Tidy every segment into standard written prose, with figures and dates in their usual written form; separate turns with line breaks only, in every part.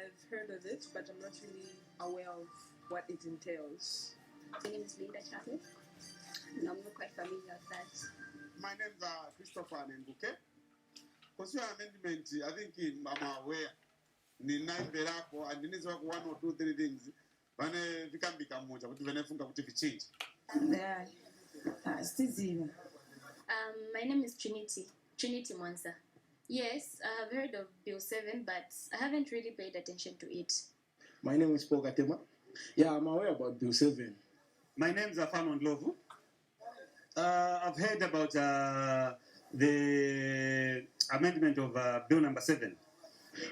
I've heard of it, but I'm not really aware of what it entails.
My name is Linda Chaplin. No, I'm not quite familiar with that.
My name's Christopher Nenguke. Constitutional amendment, I think I'm aware. And in this one or two, three things. When we can become more, but when I think about it, change.
Yeah.
My name is Trinity Mwanza. Yes, I have heard of Bill 7, but I haven't really paid attention to it.
My name is Paul Katema. Yeah, I'm aware about Bill 7.
My name is Afamon Lovu. I've heard about the amendment of Bill number 7.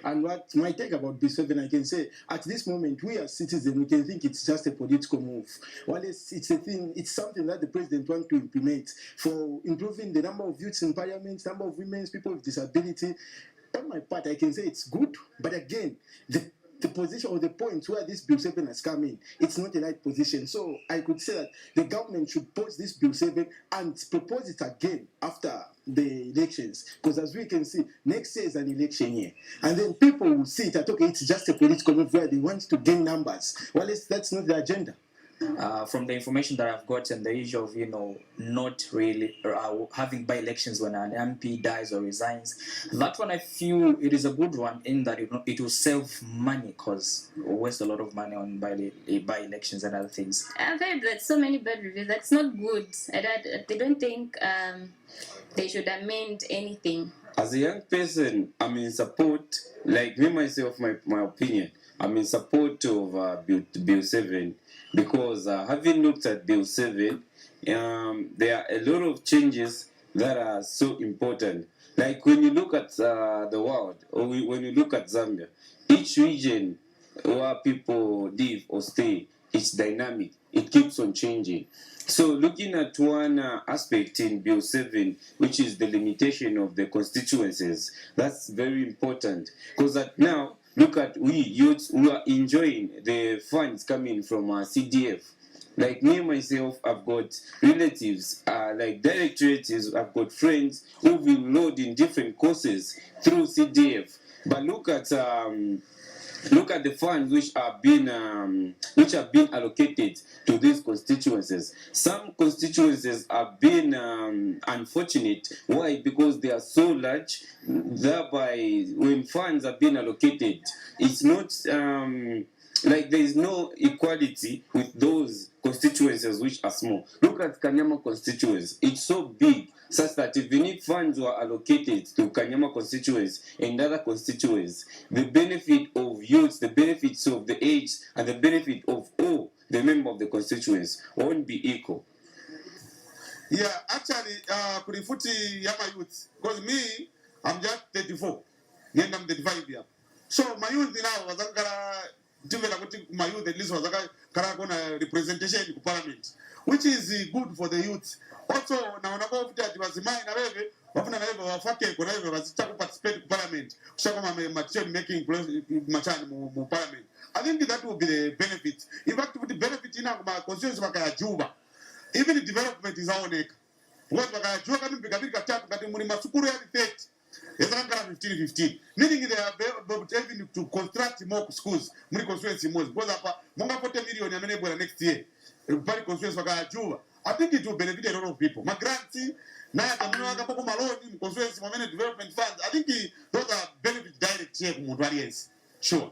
And what my take about Bill 7, I can say, at this moment, we as citizens, we can think it's just a political move. Well, it's a thing, it's something that the president wants to implement for improving the number of youths in parliament, number of women, people with disability. On my part, I can say it's good, but again, the position or the point where this Bill 7 has come in, it's not the right position. So I could say that the government should pause this Bill 7 and propose it again after the elections. Because as we can see, next year is an election year. And then people will see that, okay, it's just a political move where they want to gain numbers. Well, that's not the agenda.
From the information that I've gotten, the issue of, not really having by-elections when an MP dies or resigns, that one I feel it is a good one in that it will save money because we waste a lot of money on by-elections and other things.
I've heard that so many bad reviews. That's not good. They don't think they should amend anything.
As a young person, I'm in support, like me myself, my opinion, I'm in support of Bill 7 because having looked at Bill 7, there are a lot of changes that are so important. Like when you look at the world, or when you look at Zambia, each region where people live or stay, it's dynamic. It keeps on changing. So looking at one aspect in Bill 7, which is the limitation of the constituencies, that's very important. Because now, look at we youths who are enjoying the funds coming from CDF. Like me myself, I've got relatives, like direct relatives, I've got friends who've enrolled in different courses through CDF. But look at the funds which have been allocated to these constituencies. Some constituencies have been unfortunate. Why? Because they are so large. Thereby, when funds have been allocated, it's not like there is no equality with those constituencies which are small. Look at Kanyama constituency. It's so big, such that even if funds were allocated to Kanyama constituents and other constituents, the benefit of youths, the benefits of the age, and the benefit of all the members of the constituents won't be equal.
Yeah, actually, Kurifuti Yama youth, because me, I'm just 34, and I'm 35 here. So my youth now was my youth at least was a representation in parliament, which is good for the youth. Also, now that was mine, participate in parliament, making parliament. I think that will be the benefit. In fact, the benefit in our constituency of Juba, even the development is our neck. What Juba can be a tap, but in Masukuru 15, meaning they are able to construct more schools, more constituency more. Because 40 million next year, constituency of Juba. I think it will benefit a lot of people. My grantee, now constituency development funds. I think those are benefits direct here from Mutwarians. Sure.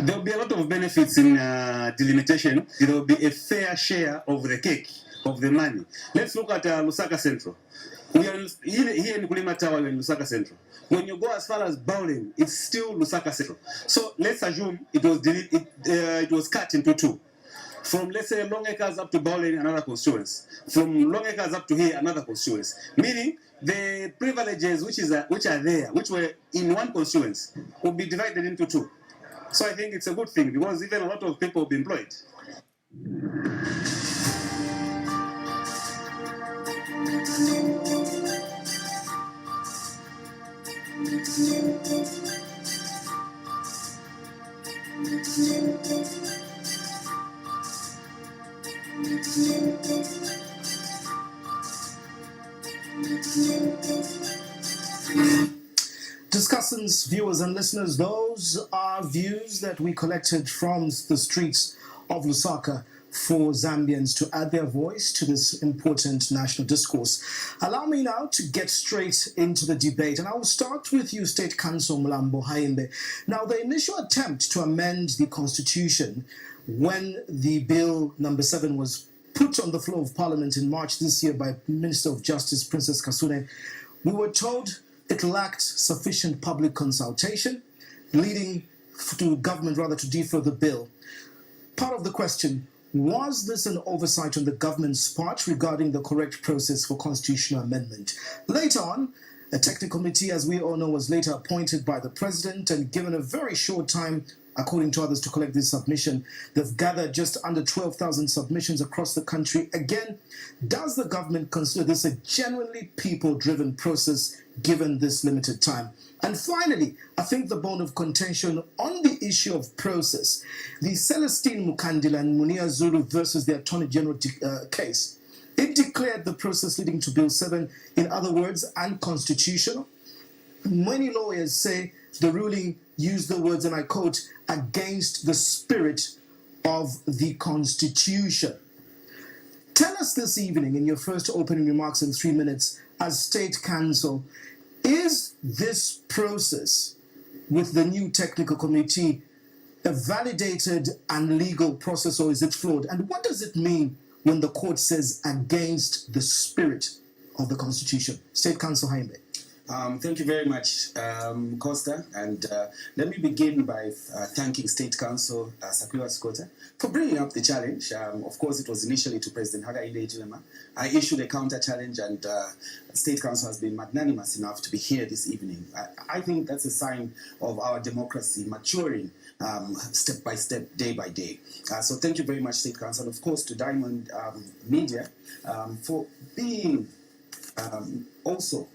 There will be a lot of benefits in delimitation. There will be a fair share of the cake, of the money. Let's look at Lusaka Central. We are here in Kulima Tower in Lusaka Central. When you go as far as Bowling, it's still Lusaka Central. So let's assume it was cut into two. From, let's say, Long Acres up to Bowling, another constituency. From Long Acres up to here, another constituency. Meaning, the privileges which are there, which were in one constituency, will be divided into two. So I think it's a good thing because even a lot of people will be employed.
Discussing
citizens, viewers, and listeners, those are views that we collected from the streets of Lusaka for Zambians to add their voice to this important national discourse. Allow me now to get straight into the debate, and I will start with you, State Counsel Mlambo Haimbe. Now, the initial attempt to amend the Constitution when the Bill number 7 was put on the floor of Parliament in March this year by Minister of Justice Princess Kasune, we were told it lacked sufficient public consultation, leading to government rather to defer the bill. Part of the question, was this an oversight on the government's part regarding the correct process for constitutional amendment? Later on, a technical committee, as we all know, was later appointed by the president and given a very short time, according to others, to collect this submission. They've gathered just under 12,000 submissions across the country. Again, does the government consider this a genuinely people-driven process given this limited time? And finally, I think the bone of contention on the issue of process, the Celestine Mukandila and Munia Zulu versus the Attorney General case, it declared the process leading to Bill 7, in other words, unconstitutional. Many lawyers say the ruling used the words, and I quote, against the spirit of the Constitution. Tell us this evening, in your first opening remarks in 3 minutes, as State Counsel, is this process with the new technical committee a validated and legal process, or is it flawed? And what does it mean when the court says against the spirit of the Constitution? State Counsel Haimbe.
Thank you very much, Costa. And let me begin by thanking State Counsel Sakwiwa Skota for bringing up the challenge. Of course, it was initially to President Hakainde Hichilema. I issued a counter challenge, and State Counsel has been magnanimous enough to be here this evening. I think that's a sign of our democracy maturing step by step, day by day. So thank you very much, State Counsel. Of course, to Diamond Media for being also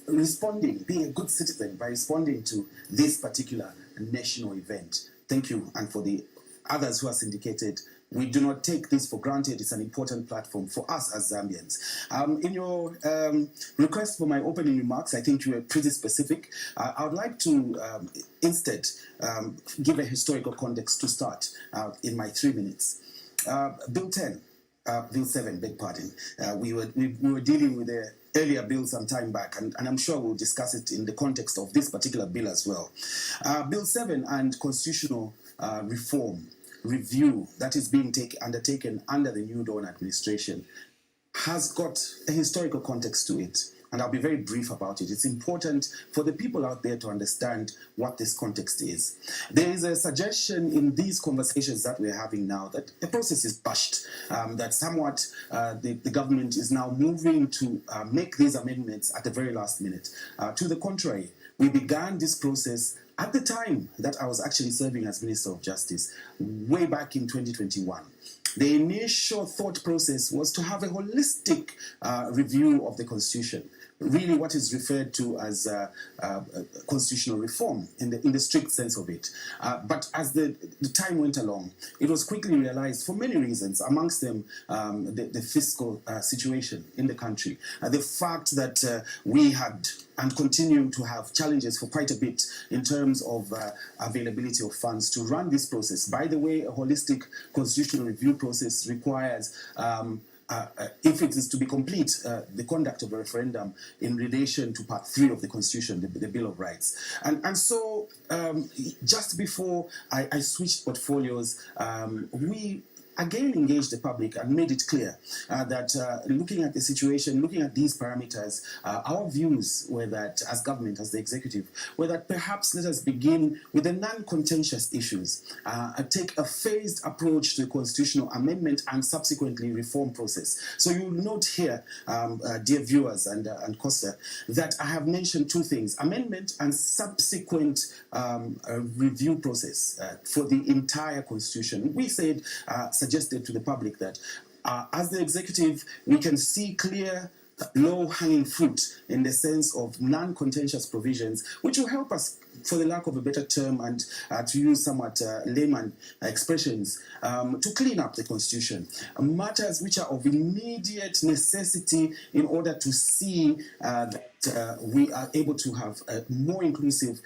responding, being a good citizen by responding to this particular national event. Thank you. And for the others who are syndicated, we do not take this for granted. It's an important platform for us as Zambians. In your request for my opening remarks, I think you were pretty specific. I would like to instead give a historical context to start in my 3 minutes. Bill 10, Bill 7, beg pardon. We were dealing with a earlier bill some time back, and I'm sure we'll discuss it in the context of this particular bill as well. Bill 7 and constitutional reform review that is being undertaken under the New Dawn administration has got a historical context to it. And I'll be very brief about it. It's important for the people out there to understand what this context is. There is a suggestion in these conversations that we're having now that the process is rushed, that somewhat the government is now moving to make these amendments at the very last minute. To the contrary, we began this process at the time that I was actually serving as Minister of Justice, way back in 2021. The initial thought process was to have a holistic review of the Constitution, really what is referred to as constitutional reform in the strict sense of it. But as the time went along, it was quickly realized for many reasons, amongst them the fiscal situation in the country, the fact that we had and continue to have challenges for quite a bit in terms of availability of funds to run this process. By the way, a holistic constitutional review process requires, if it is to be complete, the conduct of a referendum in relation to Part 3 of the Constitution, the Bill of Rights. And so just before I switched portfolios, we again engaged the public and made it clear that looking at the situation, looking at these parameters, our views were that as government, as the executive, were that perhaps let us begin with the non-contentious issues, take a phased approach to the constitutional amendment and subsequently reform process. So you'll note here, dear viewers and Costa, that I have mentioned two things: amendment and subsequent review process for the entire constitution. We said, suggested to the public that as the executive, we can see clear low-hanging fruit in the sense of non-contentious provisions, which will help us, for the lack of a better term and to use somewhat layman expressions, to clean up the Constitution. Matters which are of immediate necessity in order to see that
we are able to have a more inclusive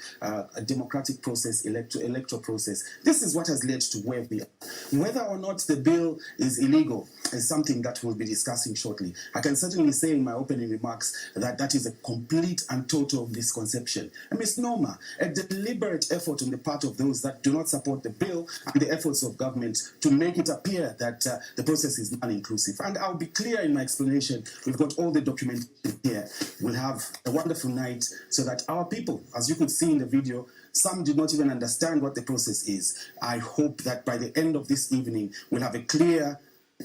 democratic process, electoral process. This is what has led to where we are. Whether or not the bill is illegal is something that we'll be discussing shortly. I can certainly say in my opening remarks that that is a complete and total misconception, a misnomer, a deliberate effort on the part of those that do not support the bill and the efforts of government to make it appear that the process is non-inclusive. And I'll be clear in my explanation. We've got all the documentation here. We'll have a wonderful night so that our people, as you could see in the video, some did not even understand what the process is. I hope that by the end of this evening, we'll have a clear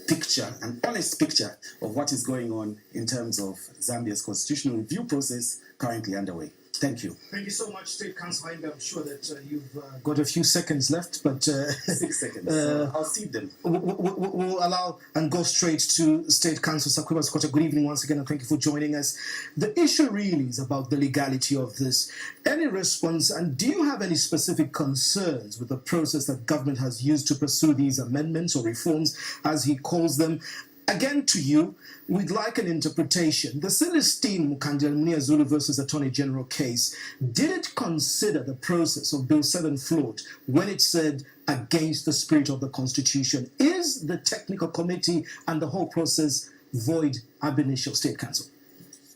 picture, an honest picture of what is going on in terms of Zambia's constitutional review process currently underway. Thank you. Thank you so much, State Council Haimbe. I'm sure that you've got a few seconds left, but
6 seconds. I'll cede them.
We'll allow and go straight to State Council Sakwiba Skota. Good evening once again, and thank you for joining us. The issue really is about the legality of this. Any response, and do you have any specific concerns with the process that government has used to pursue these amendments or reforms, as he calls them? Again, to you, we'd like an interpretation. The Celestine Mukandila Zulu versus Attorney General case, did it consider the process of Bill 7 flawed when it said against the spirit of the Constitution? Is the technical committee and the whole process void ab initio? State Council?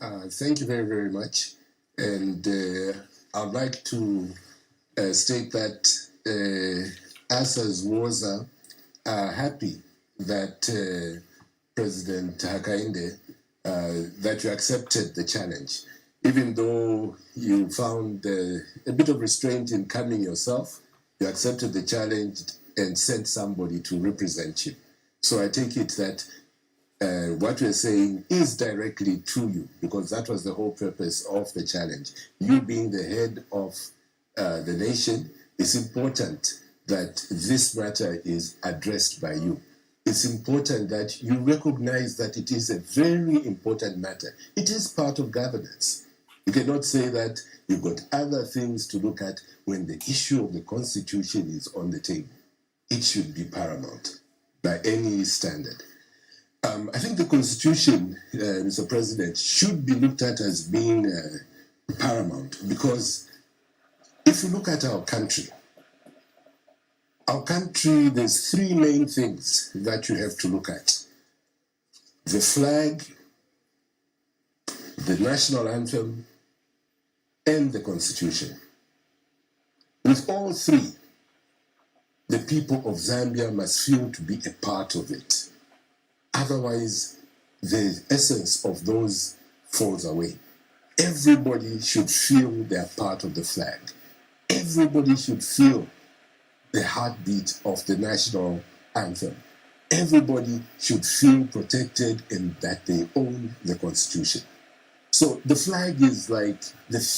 Thank you very, very much. And I'd like to state that us as WOZA are happy that President Hakainde, that you accepted the challenge, even though you found a bit of restraint in coming yourself. You accepted the challenge and sent somebody to represent you. So I take it that what we're saying is directly to you, because that was the whole purpose of the challenge. You being the head of the nation, it's important that this matter is addressed by you. It's important that you recognize that it is a very important matter. It is part of governance. You cannot say that you've got other things to look at when the issue of the Constitution is on the table. It should be paramount by any standard. I think the Constitution, Mr. President, should be looked at as being paramount, because if you look at our country, there's three main things that you have to look at: the flag, the national anthem, and the Constitution. With all three, the people of Zambia must feel to be a part of it. Otherwise, the essence of those falls away. Everybody should feel they're part of the flag. Everybody should feel the heartbeat of the national anthem. Everybody should feel protected and that they own the Constitution. So the flag is like the face